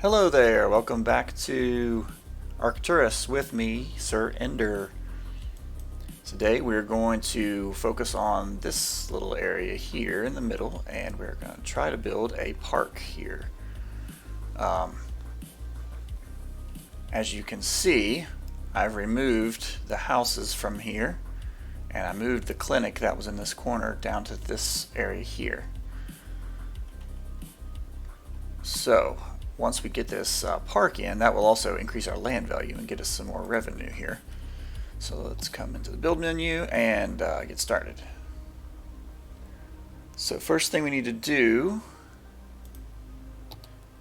Hello there, welcome back to Arcturus with me, Sir Ender. Today we're going to focus on this little area here in the middle, and we're going to try to build a park here. As you can see, I've removed the houses from here, and I moved the clinic that was in this corner down to this area here. So, once we get this park in, that will also increase our land value and get us some more revenue here. So let's come into the build menu and get started. So first thing we need to do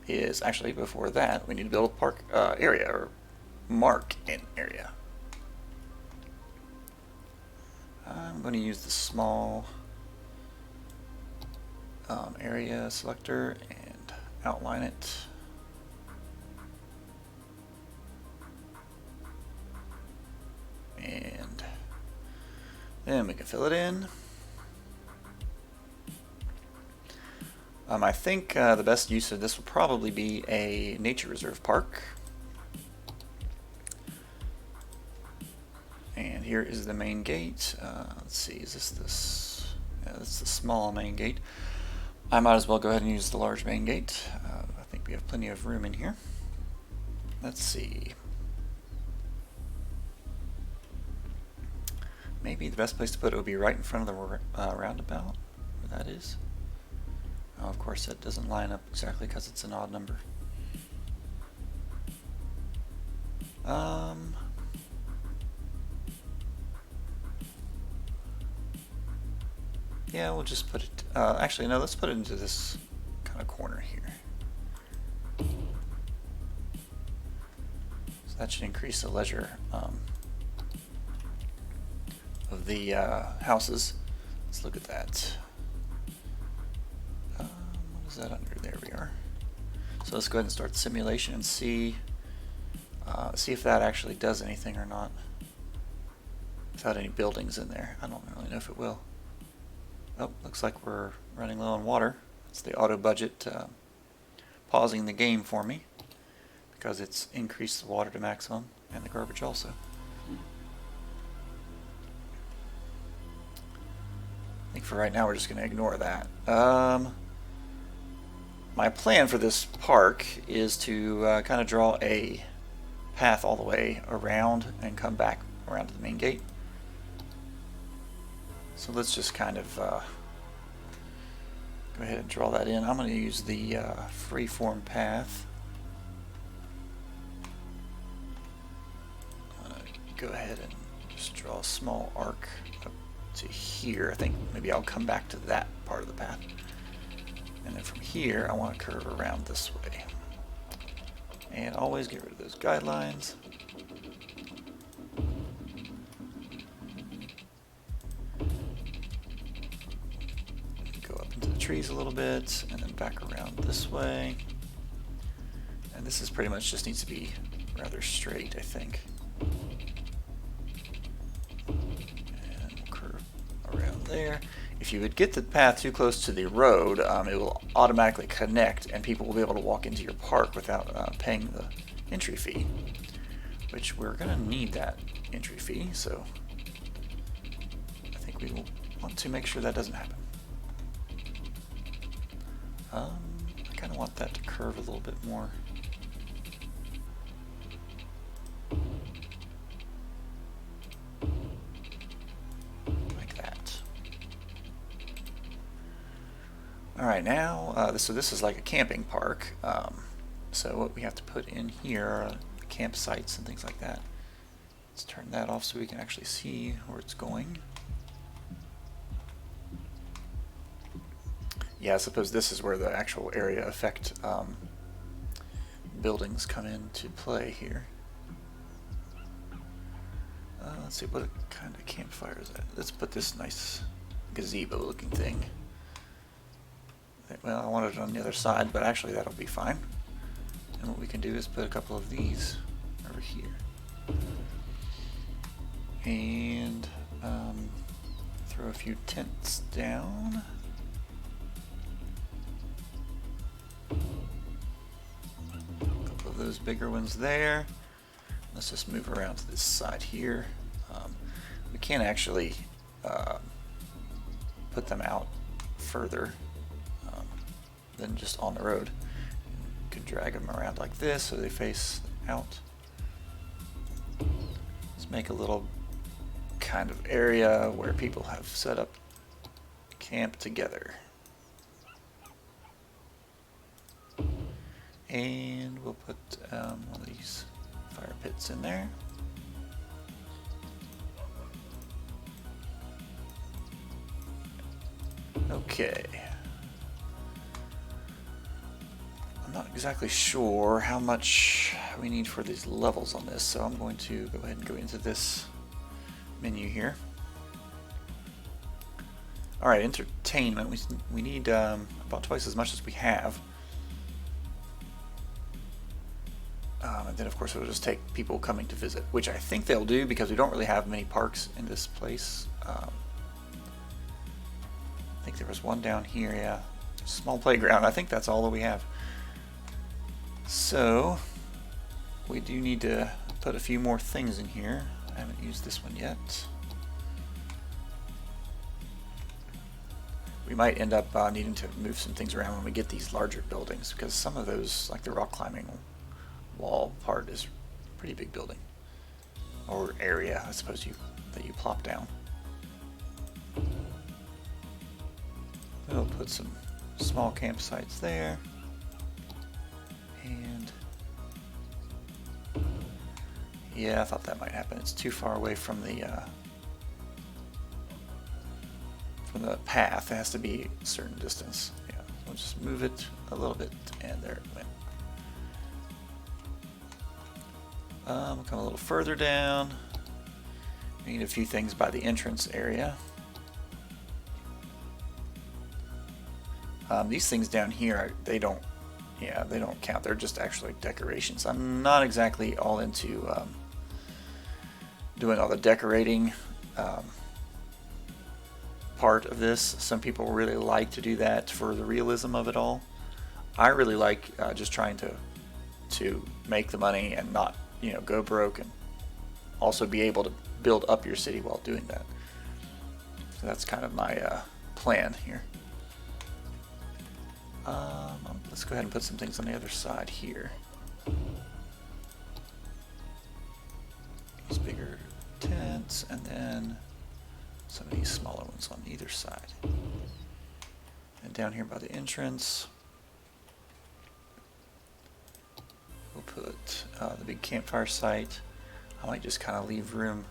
is, actually before that, we need to build a park area, or mark an area. I'm going to use the small area selector and outline it. And then we can fill it in. I think the best use of this will probably be a nature reserve park. And here is the main gate. Let's see, is this? Yeah, that's the small main gate. I might as well go ahead and use the large main gate. I think we have plenty of room in here. Let's see. Maybe the best place to put it would be right in front of the roundabout, where that is. Oh, of course, that doesn't line up exactly because it's an odd number. Yeah, we'll just put it, actually no, let's put it into this kind of corner here. So that should increase the leisure of the houses. Let's look at that. What is that under? There we are. So let's go ahead and start the simulation and see if that actually does anything or not. Without any buildings in there. I don't really know if it will. Oh, looks like we're running low on water. It's the auto budget pausing the game for me because it's increased the water to maximum and the garbage also. I think for right now we're just going to ignore that. My plan for this park is to kind of draw a path all the way around and come back around to the main gate. So let's just kind of go ahead and draw that in. I'm going to use the freeform path. I'm going to go ahead and just draw a small arc up to here. I think maybe I'll come back to that part of the path. And then from here, I want to curve around this way. And always get rid of those guidelines. Go up into the trees a little bit, and then back around this way. And this is pretty much just needs to be rather straight, I think. There. If you would get the path too close to the road, it will automatically connect and people will be able to walk into your park without paying the entry fee, which we're going to need that entry fee, so I think we will want to make sure that doesn't happen. I kind of want that to curve a little bit more. Alright, now, so this is like a camping park, so what we have to put in here are campsites and things like that. Let's turn that off so we can actually see where it's going. Yeah, I suppose this is where the actual area effect buildings come into play here. Let's see, what kind of campfire is that? Let's put this nice gazebo looking thing. Well, I wanted it on the other side, but actually that'll be fine. And what we can do is put a couple of these over here. And throw a few tents down. those bigger ones there. Let's just move around to this side here. We can actually put them out further than just on the road. You could drag them around like this so they face out. Let's make a little kind of area where people have set up camp together. And we'll put one of these fire pits in there. Okay. I'm not exactly sure how much we need for these levels on this, so I'm going to go ahead and go into this menu here. Alright, entertainment. We need about twice as much as we have. And then of course it'll just take people coming to visit, which I think they'll do because we don't really have many parks in this place. I think there was one down here, yeah. Small playground. I think that's all that we have. So we do need to put a few more things in here. I haven't used this one yet. We might end up needing to move some things around when we get these larger buildings, because some of those, like the rock climbing wall part, is a pretty big building, or area, I suppose, that you plop down. We'll put some small campsites there, and yeah, I thought that might happen. It's too far away from the path. It has to be a certain distance. Yeah, we'll just move it a little bit, and there it went. We'll come a little further down. We need a few things by the entrance area. These things down here, they don't count. They're just actually decorations. I'm not exactly all into doing all the decorating part of this. Some people really like to do that for the realism of it all. I really like just trying to make the money and not, go broke, and also be able to build up your city while doing that. So that's kind of my plan here. Let's go ahead and put some things on the other side here. These bigger tents, and then some of these smaller ones on either side. And down here by the entrance, we'll put the big campfire site. I might just kind of leave room.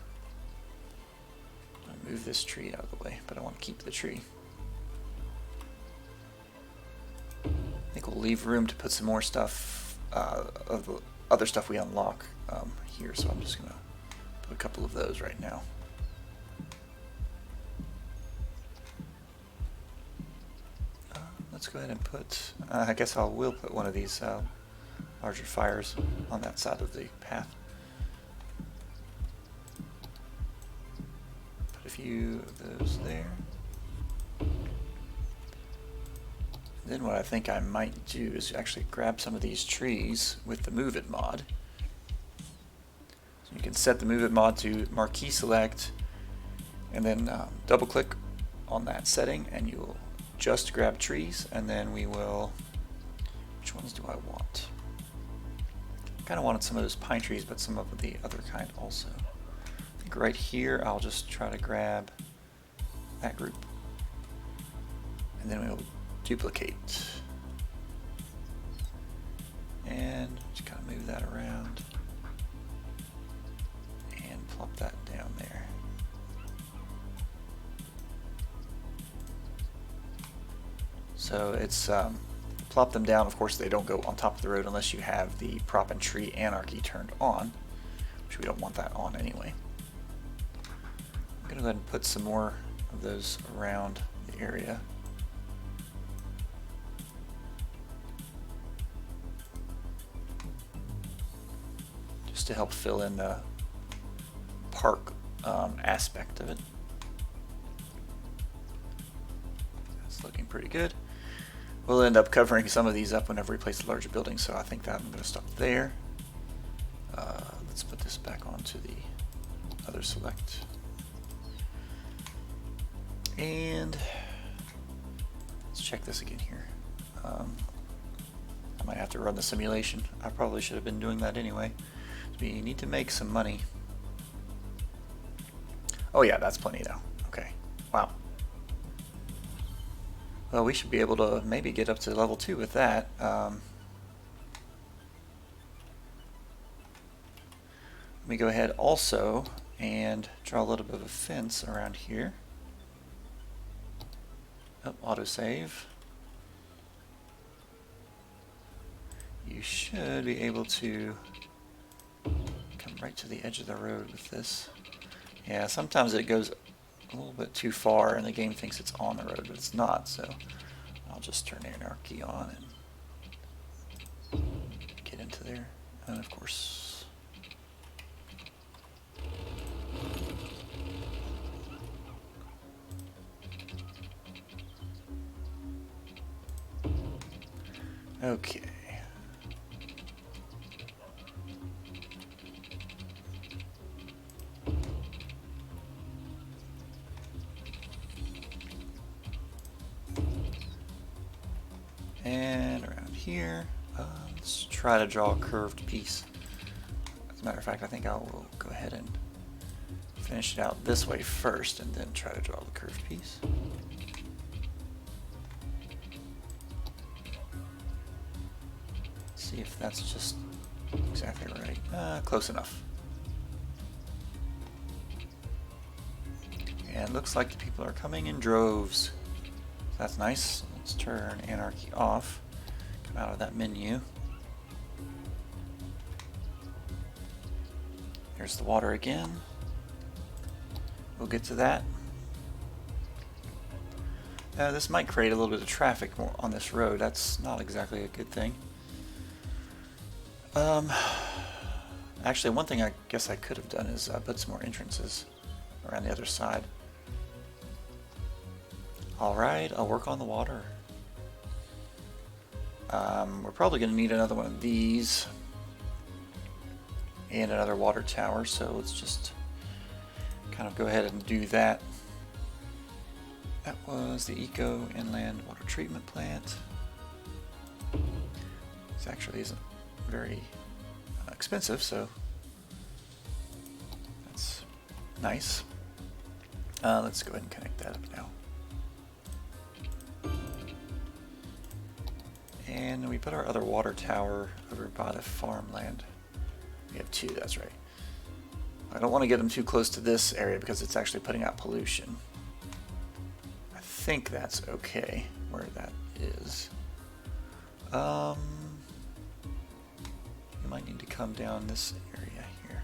I'll move this tree out of the way, but I want to keep the tree. I think we'll leave room to put some more stuff, of the other stuff we unlock here, so I'm just going to put a couple of those right now. Let's go ahead and put, I guess I will put one of these larger fires on that side of the path. Put a few of those there. Then what I think I might do is actually grab some of these trees with the Move It mod. So you can set the Move It mod to marquee select, and then double click on that setting, and you will just grab trees, and then we will, which ones do I want? I kind of wanted some of those pine trees, but some of the other kind also. I think right here I'll just try to grab that group, and then we'll duplicate, and just kind of move that around and plop that down there. So it's plop them down. Of course, they don't go on top of the road unless you have the prop and tree anarchy turned on, which we don't want that on anyway. I'm going to go ahead and put some more of those around the area. Just to help fill in the park aspect of it. That's looking pretty good. We'll end up covering some of these up whenever we place the larger buildings, so I think that I'm going to stop there. this back onto the other select. And let's check this again here. I might have to run the simulation. I probably should have been doing that anyway. We need to make some money. Oh yeah, that's plenty though. Okay. Wow. Well, we should be able to maybe get up to level 2 with that. Let me go ahead also and draw a little bit of a fence around here. Oh, autosave. You should be able to come right to the edge of the road with this. Yeah, sometimes it goes a little bit too far and the game thinks it's on the road, but it's not, so I'll just turn anarchy on and get into there. And of course, okay. And around here, let's try to draw a curved piece. As a matter of fact, I think I will go ahead and finish it out this way first and then try to draw the curved piece. See if that's just exactly right. Close enough. And it looks like the people are coming in droves. That's nice. Let's turn anarchy off. Come out of that menu. There's the water again. We'll get to that. This might create a little bit of traffic more on this road. That's not exactly a good thing. Actually, one thing I guess I could have done is put some more entrances around the other side. Alright, I'll work on the water. We're probably going to need another one of these and another water tower, so let's just kind of go ahead and do that. That was the Eco Inland Water Treatment Plant. This actually isn't very expensive, so that's nice. Let's go ahead and connect that up now. And we put our other water tower over by the farmland. We have 2, that's right. I don't want to get them too close to this area because it's actually putting out pollution. I think that's okay where that is. You might need to come down this area here.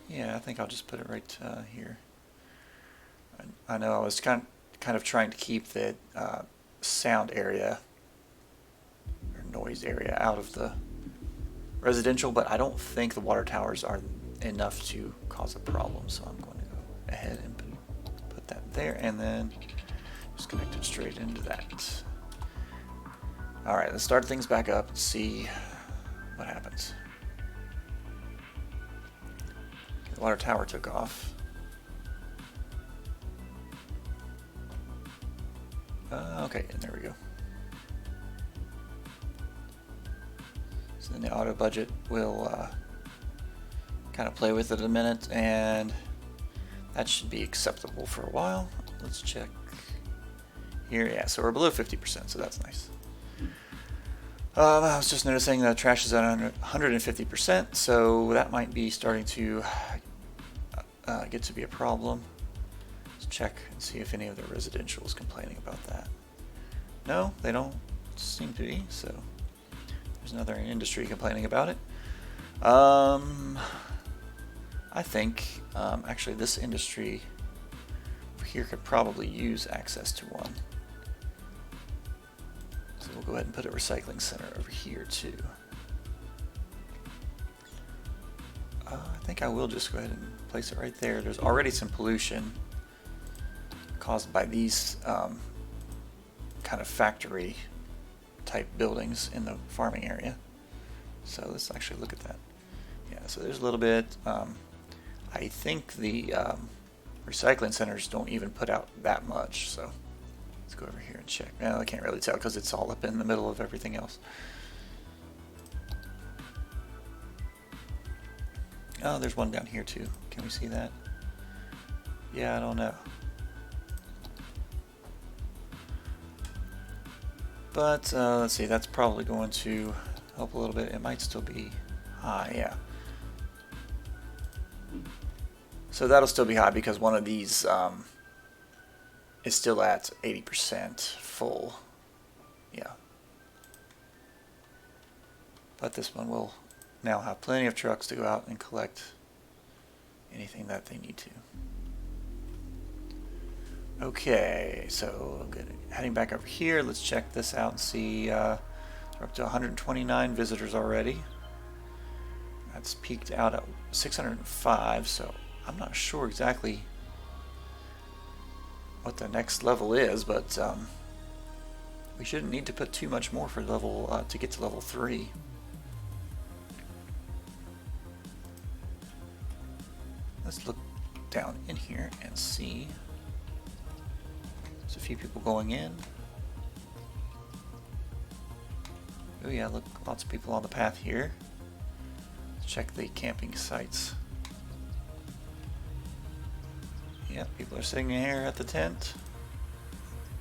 Yeah, I think I'll just put it right here. I know I was kind of trying to keep the sound area or noise area out of the residential, but I don't think the water towers are enough to cause a problem, so I'm going to go ahead and put that there and then just connect it straight into that. Alright, let's start things back up and see what happens. The water tower took off. Okay, and there we go. So then the auto budget will kind of play with it a minute, and that should be acceptable for a while. Let's check here. Yeah, so we're below 50%, so that's nice. I was just noticing that trash is at 150%, so that might be starting to get to be a problem. Let's check and see if any of the residential is complaining about that. No, they don't seem to be, so there's another industry complaining about it. I think actually this industry over here could probably use access to one. So we'll go ahead and put a recycling center over here too. I think I will just go ahead and place it right there. There's already some pollution caused by these kind of factory type buildings in the farming area. So let's actually look at that. Yeah, so there's a little bit. I think the recycling centers don't even put out that much, so let's go over here and check. Well, I can't really tell because it's all up in the middle of everything else. Oh, there's one down here too. Can we see that? Yeah, I don't know. But let's see, that's probably going to help a little bit. It might still be high, yeah. So that'll still be high because one of these is still at 80% full. Yeah. But this one will now have plenty of trucks to go out and collect anything that they need to. Okay, so good. Heading back over here, let's check this out and see. We're up to 129 visitors already. That's peaked out at 605, so I'm not sure exactly what the next level is, but we shouldn't need to put too much more for level to get to level 3. Let's look down in here and see. There's a few people going in. Oh yeah, look, lots of people on the path here. Let's check the camping sites. Yep, people are sitting here at the tent.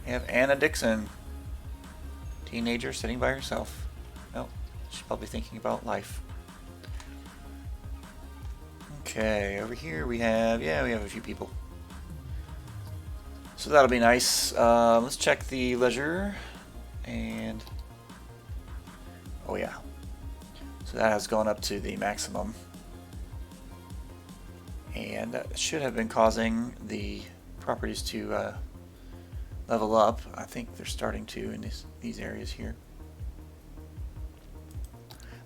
We have Anna Dixon, teenager sitting by herself. Oh, she's probably thinking about life. Okay, over here we have, we have a few people. So that'll be nice. Let's check the leisure, and oh yeah, so that has gone up to the maximum, and that should have been causing the properties to level up. I think they're starting to in these areas here.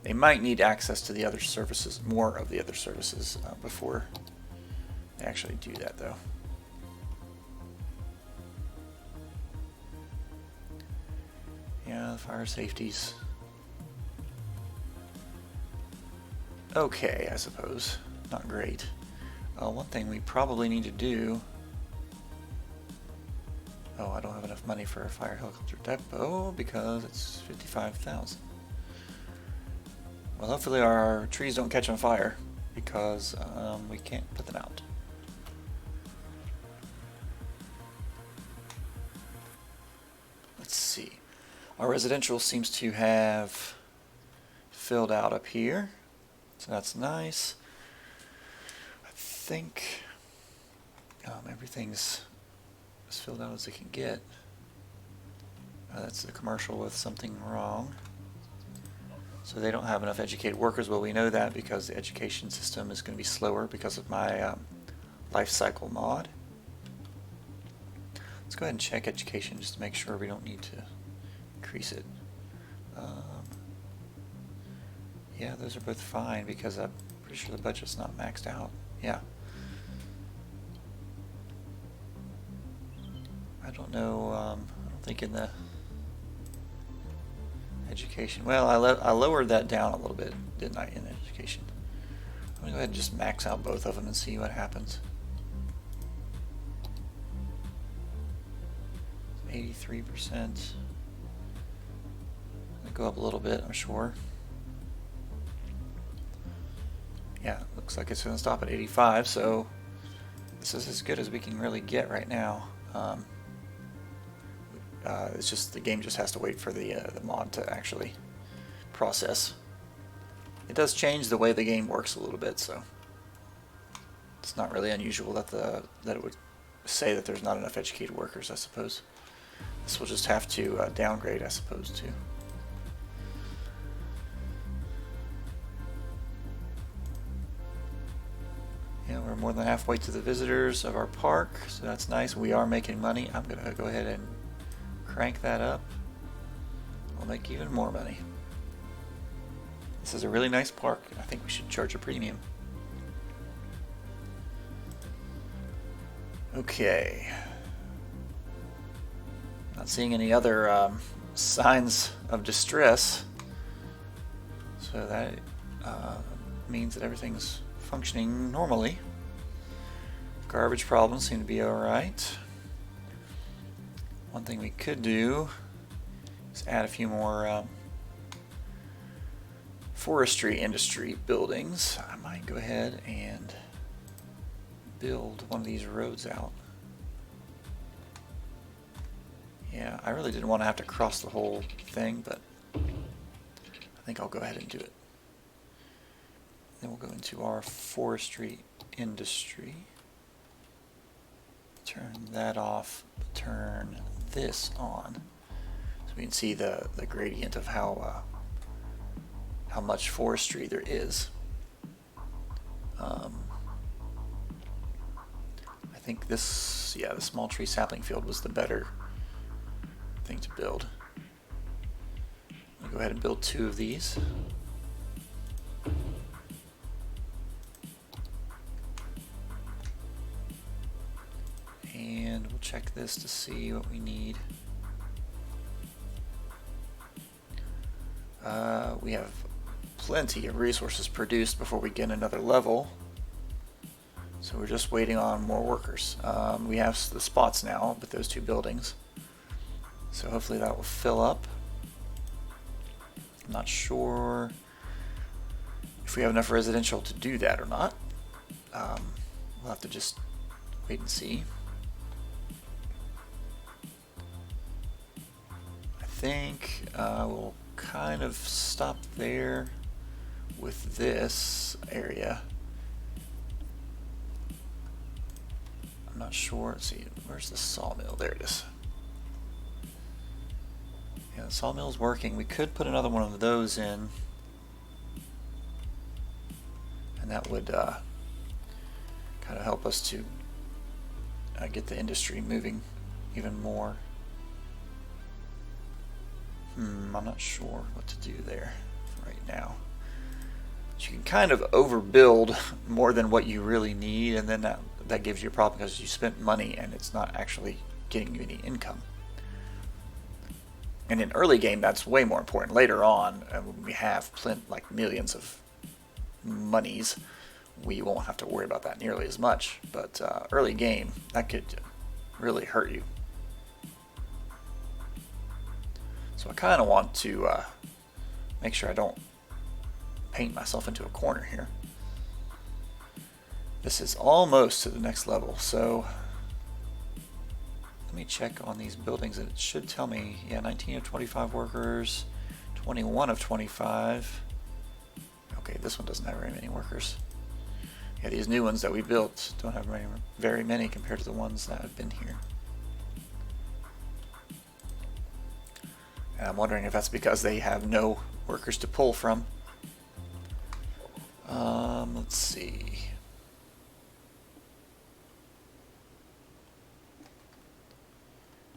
They might need access to the other services, more of the other services, before they actually do that, though. Yeah, the fire safeties. Okay, I suppose. Not great. One thing we probably need to do... Oh, I don't have enough money for a fire helicopter depot because it's 55,000. Well, hopefully our trees don't catch on fire because we can't put them out. Let's see. Our residential seems to have filled out up here, so that's nice. I think everything's as filled out as it can get. That's the commercial with something wrong. So they don't have enough educated workers. Well, we know that because the education system is going to be slower because of my life cycle mod. Let's go ahead and check education just to make sure we don't need to increase it. Yeah, those are both fine because I'm pretty sure the budget's not maxed out. Yeah. I don't know. I don't think in the education. Well, I lowered that down a little bit, didn't I, in education? I'm going to go ahead and just max out both of them and see what happens. 83%. Go up a little bit, I'm sure. Yeah, looks like it's going to stop at 85, so this is as good as we can really get right now. It's just the game just has to wait for the mod to actually process. It does change the way the game works a little bit, so it's not really unusual that that it would say that there's not enough educated workers, I suppose. This will just have to downgrade, I suppose, too. Yeah, we're more than halfway to the visitors of our park, so that's nice. We are making money. I'm going to go ahead and crank that up. We'll make even more money. This is a really nice park. I think we should charge a premium. Okay. Not seeing any other signs of distress. So So that means that everything's functioning normally. Garbage problems seem to be alright. One thing we could do is add a few more forestry industry buildings. I might go ahead and build one of these roads out. Yeah, I really didn't want to have to cross the whole thing, but I think I'll go ahead and do it. Then we'll go into our forestry industry. Turn that off, turn this on. So we can see the gradient of how much forestry there is. I think this, yeah, the small tree sapling field was the better thing to build. I'll go ahead and build 2 of these. And we'll check this to see what we need. We have plenty of resources produced before we get another level. So we're just waiting on more workers. We have the spots now with those 2 buildings. So hopefully that will fill up. I'm not sure if we have enough residential to do that or not. We'll have to just wait and see. I think we'll kind of stop there with this area. I'm not sure. Let's see, where's the sawmill? There it is. Yeah, the sawmill's working. We could put another one of those in, and that would kind of help us to get the industry moving even more. I'm not sure what to do there right now. But you can kind of overbuild more than what you really need, and then that gives you a problem because you spent money and it's not actually getting you any income. And in early game, that's way more important. Later on, when we have like millions of monies, we won't have to worry about that nearly as much. But early game, that could really hurt you. So I kind of want to make sure I don't paint myself into a corner here. This is almost to the next level, so let me check on these buildings. It should tell me, yeah, 19 of 25 workers, 21 of 25. Okay, this one doesn't have very many workers. Yeah, these new ones that we built don't have very many compared to the ones that have been here. And I'm wondering if that's because they have no workers to pull from. Let's see.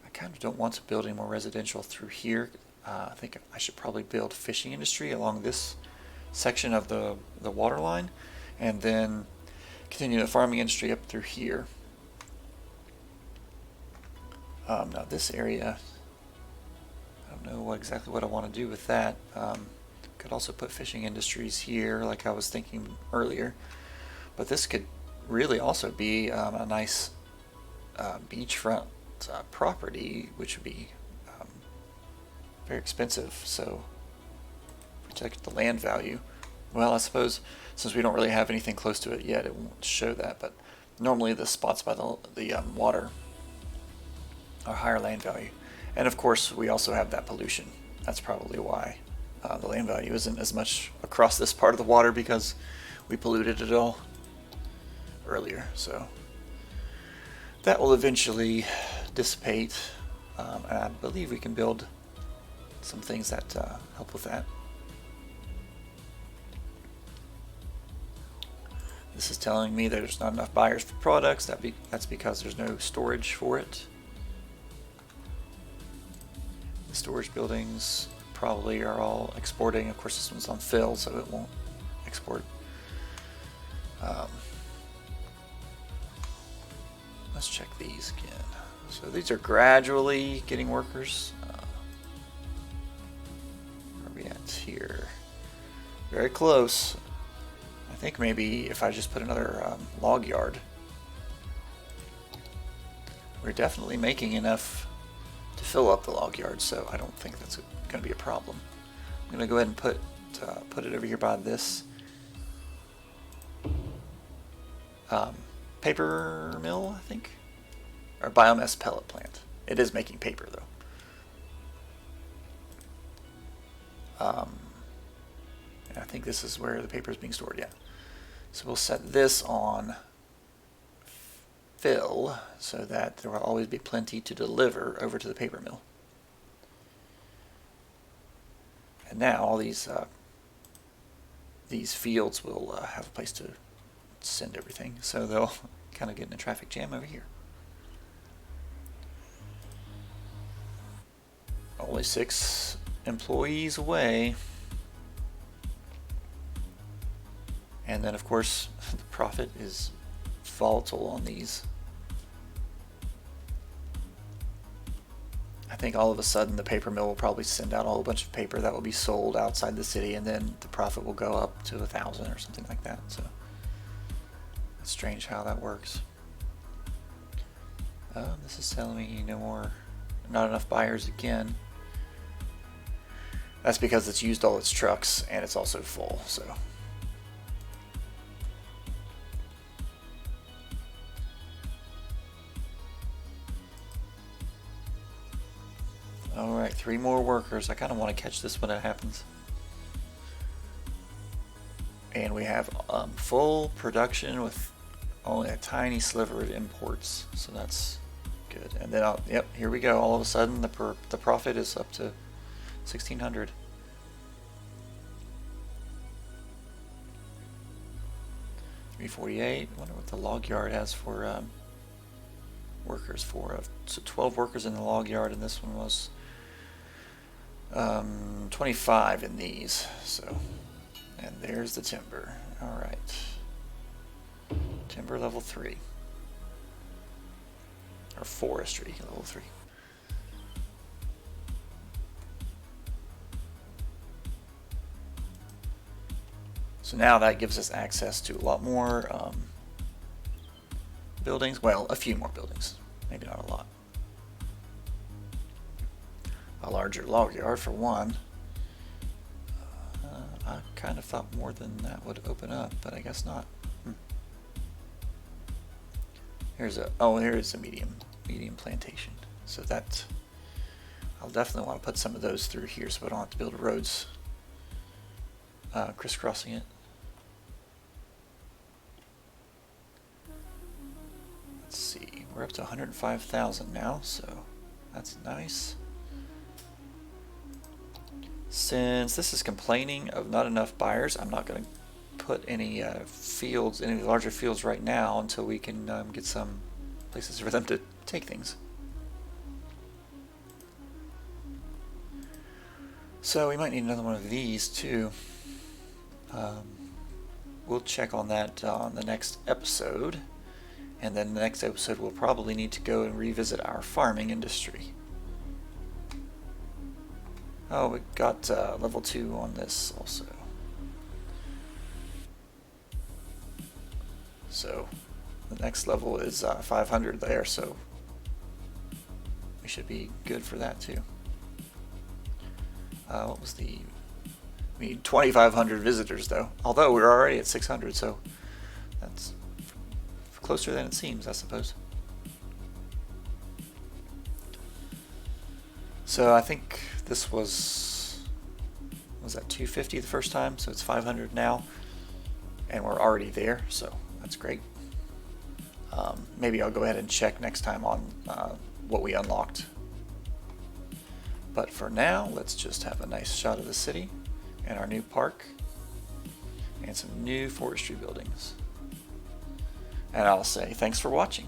I kind of don't want to build any more residential through here. I think I should probably build fishing industry along this section of the water line, and then continue the farming industry up through here. Now this area, I don't know exactly what I want to do with that. Could also put fishing industries here like I was thinking earlier, but this could really also be a nice beachfront property, which would be very expensive, so protect the land value. Well, I suppose since we don't really have anything close to it yet, it won't show that, but normally the spots by the water are higher land value. And of course we also have that pollution. That's probably why the land value isn't as much across this part of the water, because we polluted it all earlier. So that will eventually dissipate, and I believe we can build some things that help with that. This is telling me there's not enough buyers for products. That's because there's no storage for it. The storage buildings probably are all exporting. Of course, this one's on fill, so it won't export. Let's check these again. So these are gradually getting workers. Where are we at here? Very close. I think maybe if I just put another log yard. We're definitely making enough to fill up the log yard, so I don't think that's going to be a problem. I'm going to go ahead and put it over here by this paper mill, I think, or biomass pellet plant. It is making paper though. And I think this is where the paper is being stored. Yeah. So we'll set this on fill so that there will always be plenty to deliver over to the paper mill. And now all these fields will have a place to send everything, so they'll kind of get in a traffic jam over here. Only 6 employees away. And then of course the profit is volatile on these. I think all of a sudden the paper mill will probably send out a whole bunch of paper that will be sold outside the city, and then the profit will go up to 1,000 or something like that. So it's strange how that works. This is telling me not enough buyers again. That's because it's used all its trucks and it's also full. So alright, 3 more workers. I kind of want to catch this when it happens. And we have full production with only a tiny sliver of imports, so that's good. And then, yep, here we go. All of a sudden, the profit is up to 1,600. $348. Wonder what the log yard has for workers for. So 12 workers in the log yard, and this one was 25 in these. So, and there's the timber. All right, timber level 3, or forestry level 3. So now that gives us access to a lot more buildings. Well, a few more buildings, maybe not a lot. A larger log yard for one. I kind of thought more than that would open up, but I guess not. Here is a medium plantation. So that I'll definitely want to put some of those through here, so I don't have to build roads crisscrossing it. Let's see, we're up to 105,000 now, so that's nice. Since this is complaining of not enough buyers, I'm not going to put any fields, any larger fields right now until we can get some places for them to take things. So we might need another one of these too. We'll check on that on the next episode, and then the next episode we'll probably need to go and revisit our farming industry. Oh, we got level 2 on this also. So the next level is 500 there, so we should be good for that too. What was the... We need 2,500 visitors though, although we're already at 600, so that's closer than it seems, I suppose. So I think this was that 250 the first time, so it's 500 now, and we're already there, so that's great. Maybe I'll go ahead and check next time on what we unlocked. But for now, let's just have a nice shot of the city and our new park and some new forestry buildings. And I'll say thanks for watching.